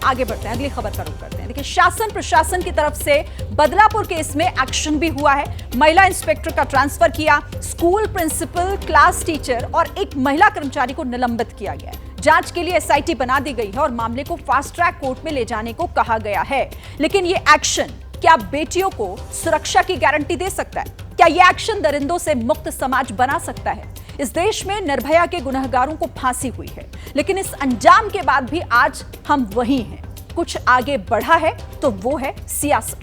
आगे बढ़ते हैं, अगली खबर का रुख करते हैं। देखिए, शासन प्रशासन की तरफ से बदलापुर केस में एक्शन भी हुआ है। महिला इंस्पेक्टर का ट्रांसफर किया, स्कूल प्रिंसिपल, क्लास टीचर और एक महिला कर्मचारी को निलंबित किया गया है। जांच के लिए एसआईटी बना दी गई है और मामले को फास्ट ट्रैक कोर्ट में ले जाने को कहा गया है। लेकिन ये एक्शन क्या बेटियों को सुरक्षा की गारंटी दे सकता है? क्या यह एक्शन दरिंदों से मुक्त समाज बना सकता है? इस देश में निर्भया के गुनहगारों को फांसी हुई है, लेकिन इस अंजाम के बाद भी आज हम वही हैं। कुछ आगे बढ़ा है तो वो है सियासत।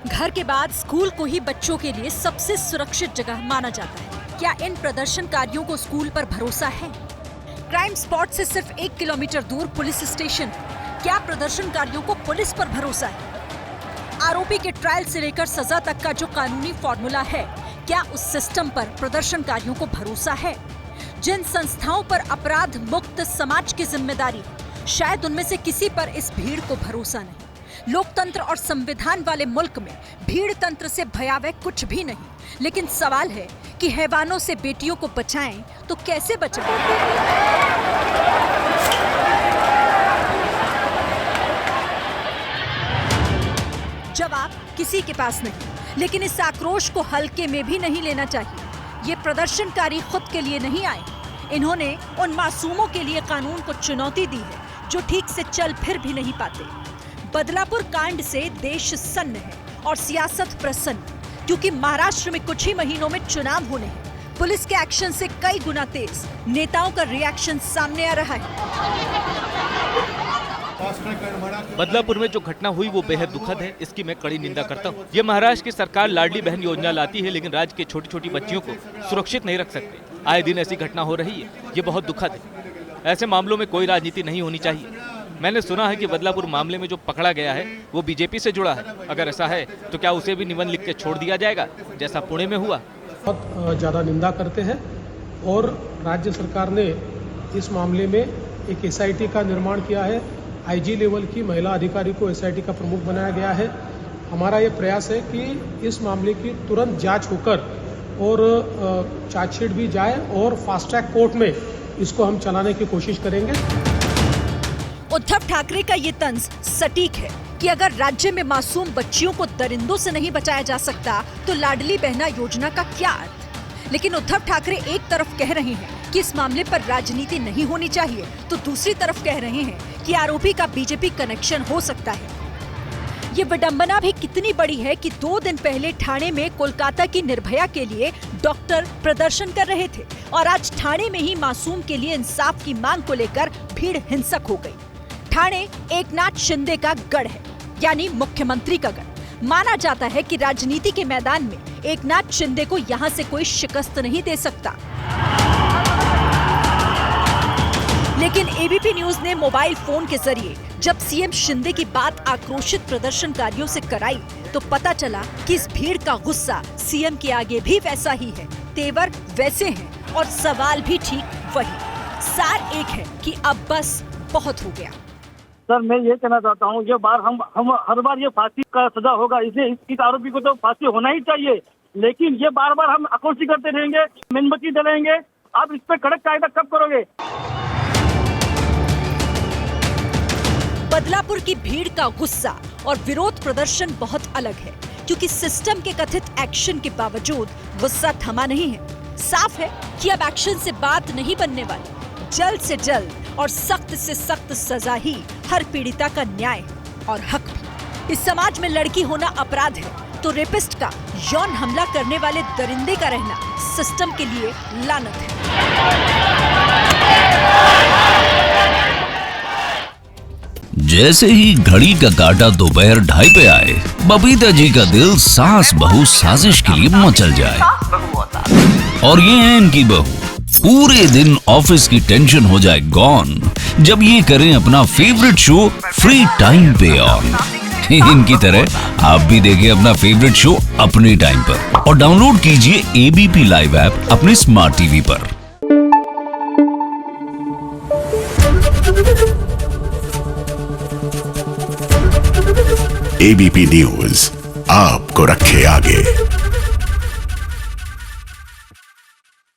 घर के बाद स्कूल को ही बच्चों के लिए सबसे सुरक्षित जगह माना जाता है। क्या इन प्रदर्शनकारियों को स्कूल पर भरोसा है? क्राइम स्पॉट से सिर्फ 1 किलोमीटर दूर पुलिस स्टेशन। क्या प्रदर्शनकारियों को पुलिस पर भरोसा है? आरोपी के ट्रायल से लेकर सजा तक का जो कानूनी फॉर्मूला है, क्या उस सिस्टम पर प्रदर्शनकारियों को भरोसा है? जिन संस्थाओं पर अपराध मुक्त समाज की जिम्मेदारी है, शायद उनमें से किसी पर इस भीड़ को भरोसा नहीं। लोकतंत्र और संविधान वाले मुल्क में भीड़ तंत्र से भयावह कुछ भी नहीं। लेकिन सवाल है कि हैवानों से बेटियों को बचाएं तो कैसे बचाएं? जवाब किसी के पास नहीं, लेकिन इस आक्रोश को हल्के में भी नहीं लेना चाहिए। ये प्रदर्शनकारी खुद के लिए नहीं आए, इन्होंने उन मासूमों के लिए कानून को चुनौती दी है जो ठीक से चल फिर भी नहीं पाते। बदलापुर कांड से देश सन्न है और सियासत प्रसन्न, क्योंकि महाराष्ट्र में कुछ ही महीनों में चुनाव होने हैं। पुलिस के एक्शन से कई गुना तेज नेताओं का रिएक्शन सामने आ रहा है। बदलापुर में जो घटना हुई वो बेहद दुखद है, इसकी मैं कड़ी निंदा करता हूँ। ये महाराष्ट्र की सरकार लाडली बहन योजना लाती है, लेकिन राज्य के छोटी छोटी बच्चियों को सुरक्षित नहीं रख सकते। आए दिन ऐसी घटना हो रही है, ये बहुत दुखद है। ऐसे मामलों में कोई राजनीति नहीं होनी चाहिए। मैंने सुना है कि बदलापुर मामले में जो पकड़ा गया है वो बीजेपी से जुड़ा है। अगर ऐसा है तो क्या उसे भी निबंध लिख के छोड़ दिया जाएगा, जैसा पुणे में हुआ? बहुत ज़्यादा निंदा करते हैं और राज्य सरकार ने इस मामले में एक एसआईटी का निर्माण किया है। आईजी लेवल की महिला अधिकारी को एसआईटी का प्रमुख बनाया गया है। हमारा ये प्रयास है कि इस मामले की तुरंत जांच होकर और चार्जशीट भी जाए और फास्ट ट्रैक कोर्ट में इसको हम चलाने की कोशिश करेंगे। उद्धव ठाकरे का ये तंज सटीक है कि अगर राज्य में मासूम बच्चियों को दरिंदों से नहीं बचाया जा सकता तो लाडली बहना योजना का क्या अर्थ? लेकिन उद्धव ठाकरे एक तरफ कह रहे हैं कि इस मामले पर राजनीति नहीं होनी चाहिए, तो दूसरी तरफ कह रहे हैं कि आरोपी का बीजेपी कनेक्शन हो सकता है। ये विडंबना भी कितनी बड़ी है कि 2 दिन पहले ठाणे में कोलकाता की निर्भया के लिए डॉक्टर प्रदर्शन कर रहे थे और आज ठाणे में ही मासूम के लिए इंसाफ की मांग को लेकर भीड़ हिंसक हो गई। ठाणे एकनाथ शिंदे का गढ़ है, यानी मुख्यमंत्री का गढ़। माना जाता है कि राजनीति के मैदान में एकनाथ शिंदे को यहाँ से कोई शिकस्त नहीं दे सकता। लेकिन एबीपी न्यूज ने मोबाइल फोन के जरिए जब सीएम शिंदे की बात आक्रोशित प्रदर्शनकारियों से कराई तो पता चला कि इस भीड़ का गुस्सा सीएम के आगे भी वैसा ही है, तेवर वैसे हैं और सवाल भी ठीक वही। सार एक है कि अब बस बहुत हो गया। सर, मैं ये कहना चाहता हूँ, ये बार हम हर बार ये फांसी का सजा होगा, इसे इस आरोपी को तो फांसी होना ही चाहिए। लेकिन ये बार बार हम आक्रोशित करते रहेंगे, मेणबत्ती जलाएंगे। आप इस पे कड़क कायदा कब करोगे? बदलापुर की भीड़ का गुस्सा और विरोध प्रदर्शन बहुत अलग है, क्योंकि सिस्टम के कथित एक्शन के बावजूद गुस्सा थमा नहीं है। साफ है कि अब एक्शन से बात नहीं बनने वाली। जल्द से जल्द और सख्त से सख्त सजा ही हर पीड़िता का न्याय और हक भी। इस समाज में लड़की होना अपराध है तो रेपिस्ट का, यौन हमला करने वाले दरिंदे का रहना सिस्टम के लिए लानत है। जैसे ही घड़ी का काटा दोपहर 2:30 पे आए, बबीता जी का दिल सास बहू साजिश के लिए मचल जाए। और ये है इनकी बहू, पूरे दिन ऑफिस की टेंशन हो जाए गॉन जब ये करें अपना फेवरेट शो फ्री टाइम पे ऑन। इनकी तरह आप भी देखिए अपना फेवरेट शो अपने टाइम पर और डाउनलोड कीजिए एबीपी लाइव ऐप अपने स्मार्ट टीवी पर। एबीपी न्यूज आपको रखे आगे।